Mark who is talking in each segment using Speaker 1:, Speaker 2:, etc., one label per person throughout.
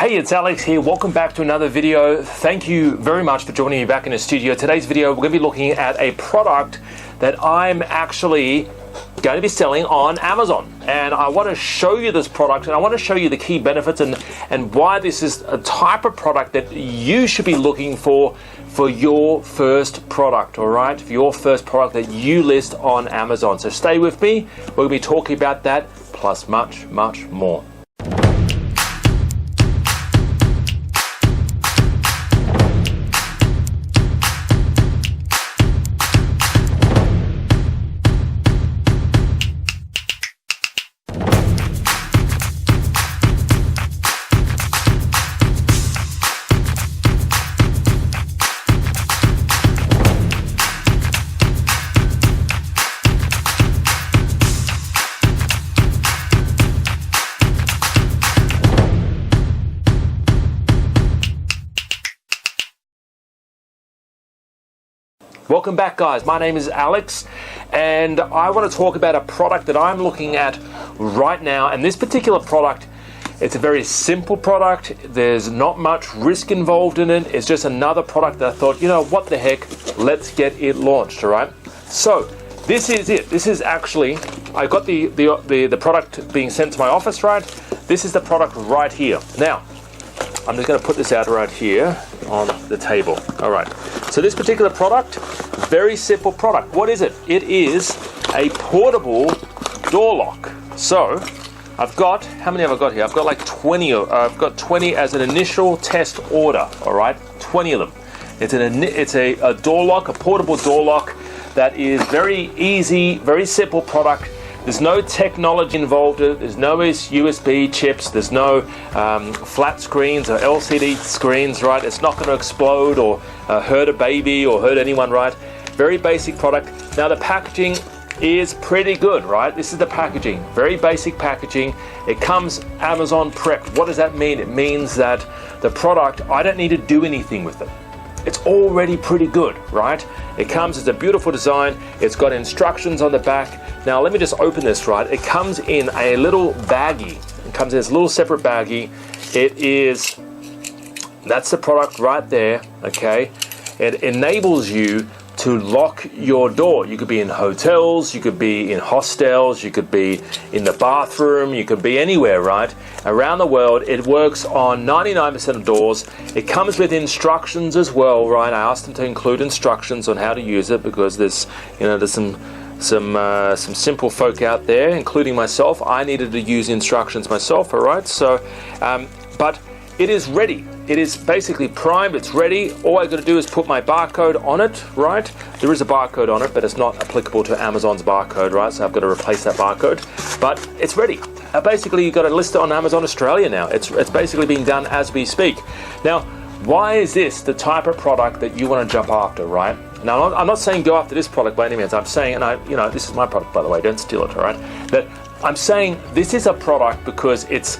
Speaker 1: Hey, it's Alex here. Welcome back to another video. Thank you very much for joining me back in the studio. Today's video, we're going to be looking at a product that I'm actually going to be selling on Amazon. And I want to show you this product, and I want to show you the key benefits and why this is a type of product that you should be looking for your first product, all right? For your first product that you list on Amazon. So stay with me. We're going to be talking about that, plus much, much more. Welcome back, guys. My name is Alex, and I want to talk about a product that I'm looking at right now. And this particular product, it's a very simple product. There's not much risk involved in it. It's just another product that I thought, you know, what the heck, let's get it launched, all right? So this is it. This is actually, I got the product being sent to my office, right? This is the product right here. Now, I'm just going to put this out right here on the table. All right. So this particular product, very simple product. What is it? It is a portable door lock. So I've got, how many have I got here? I've got like 20. I've got 20 as an initial test order. All right, 20 of them. It's a door lock, a portable door lock that is very easy, very simple product. There's no technology involved in it. There's no USB chips. There's no flat screens or LCD screens, right? It's not going to explode or hurt a baby or hurt anyone, right? Very basic product. Now the packaging is pretty good, right? This is the packaging. Very basic packaging. It comes Amazon prepped. What does that mean? It means that the product, I don't need to do anything with it. It's already pretty good, right? It comes as a beautiful design. It's got instructions on the back. Now let me just open this, right? It comes in a little baggie. It comes in this little separate baggie. That's the product right there, okay? It enables you to lock your door. You could be in hotels, you could be in hostels, you could be in the bathroom, you could be anywhere, right? Around the world. It works on 99% of doors. It comes with instructions as well, right? I asked them to include instructions on how to use it because there's some simple folk out there, including myself. I needed to use instructions myself, all right? So, but it is ready. It is basically primed, it's ready. All I got to do is put my barcode on it, right? There is a barcode on it, but it's not applicable to Amazon's barcode, right? So I've got to replace that barcode, but it's ready. Basically, you've got to list it on Amazon Australia now. It's basically being done as we speak. Now, why is this the type of product that you want to jump after, right? Now, I'm not saying go after this product by any means. I'm saying, and this is my product, by the way, don't steal it, all right? But I'm saying this is a product because it's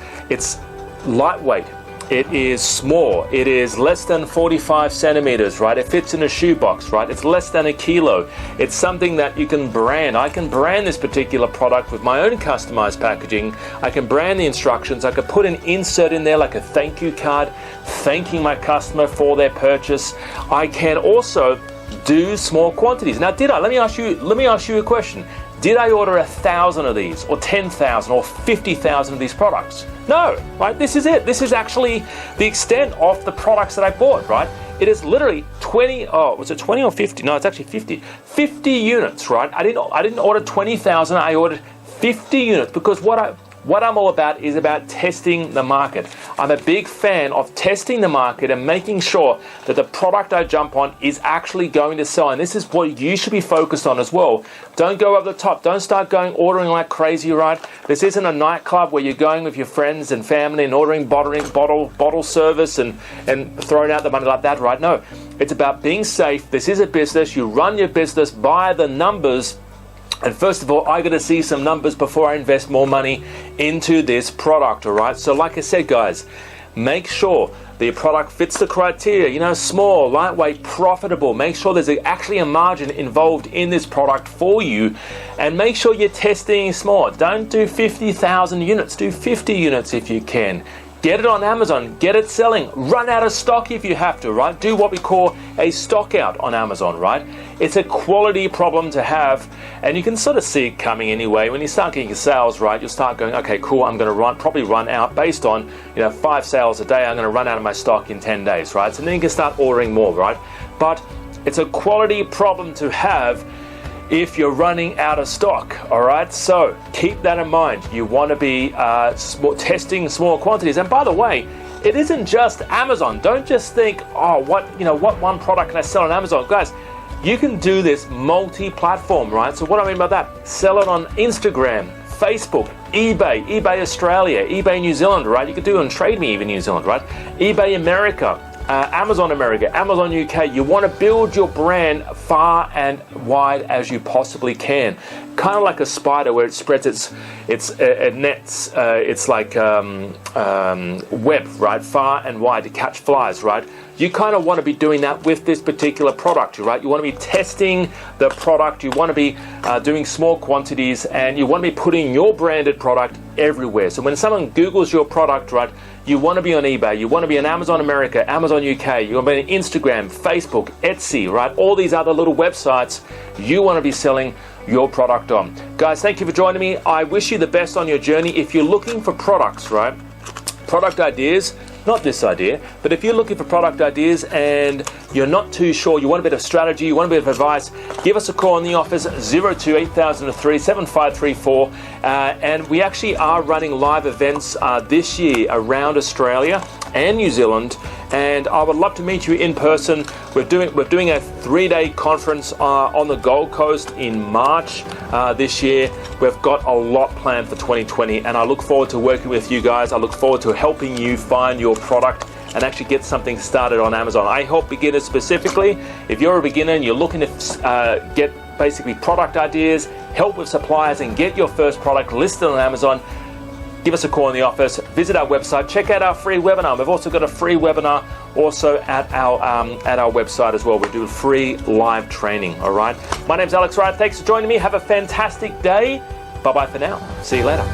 Speaker 1: lightweight. It is small. It is less than 45 centimeters, right? It fits in a shoebox, right? It's less than a kilo. It's something that you can brand. I can brand this particular product with my own customized packaging. I can brand the instructions. I could put an insert in there like a thank you card, thanking my customer for their purchase. I can also do small quantities. Now, let me ask you a question. Did I order 1,000 of these, or 10,000, or 50,000 of these products? No, right? This is it. This is actually the extent of the products that I bought, right? It is literally 20. Oh, was it 20 or 50? No, it's actually 50. 50 units, right? I didn't order 20,000. I ordered 50 units because what I'm all about is about testing the market. I'm a big fan of testing the market and making sure that the product I jump on is actually going to sell. And this is what you should be focused on as well. Don't go over the top. Don't start ordering like crazy, right? This isn't a nightclub where you're going with your friends and family and ordering bottle service and throwing out the money like that, right? No, it's about being safe. This is a business. You run your business by the numbers. And first of all, I got to see some numbers before I invest more money into this product, all right? So like I said, guys, make sure the product fits the criteria, small, lightweight, profitable. Make sure there's actually a margin involved in this product for you, and make sure you're testing small. Don't do 50,000 units, do 50 units if you can. Get it on Amazon, get it selling, run out of stock if you have to, right? Do what we call a stock out on Amazon, right? It's a quality problem to have, and you can sort of see it coming anyway. When you start getting your sales, right, you'll start going, okay, cool, I'm gonna probably run out based on, 5 sales a day, I'm gonna run out of my stock in 10 days, right? So then you can start ordering more, right? But it's a quality problem to have if you're running out of stock, all right? So keep that in mind. You want to be testing small quantities. And by the way, it isn't just Amazon. Don't just think, oh, what one product can I sell on Amazon? Guys, you can do this multi-platform, right? So what do I mean by that? Sell it on Instagram, Facebook, eBay Australia, eBay New Zealand, right? You could do it on Trade Me even New Zealand, right? eBay America, Amazon America, Amazon UK. You want to build your brand far and wide as you possibly can. Kind of like a spider where it spreads its nets, it's like web, right? Far and wide to catch flies, right? You kind of want to be doing that with this particular product, right? You want to be testing the product, you want to be doing small quantities, and you want to be putting your branded product everywhere. So when someone Googles your product, right, you want to be on eBay, you want to be on Amazon America, Amazon UK, you want to be on Instagram, Facebook, Etsy, right? All these other little websites you want to be selling your product on. Guys, thank you for joining me. I wish you the best on your journey. If you're looking for products, right, product ideas, not this idea, but if you're looking for product ideas and you're not too sure, you want a bit of strategy, you want a bit of advice, give us a call in the office, 02-8003-7534. And we actually are running live events this year around Australia and New Zealand, and I would love to meet you in person. We're doing a 3-day conference on the Gold Coast in March this year. We've got a lot planned for 2020, and I look forward to working with you guys. I look forward to helping you find your product and actually get something started on Amazon. I help beginners specifically. If you're a beginner and you're looking to get basically product ideas, help with suppliers, and get your first product listed on Amazon, give us a call in the office, visit our website, check out our free webinar. We've also got a free webinar also at our website as well. We do free live training, all right? My name's Alex Wright. Thanks for joining me. Have a fantastic day. Bye-bye for now. See you later.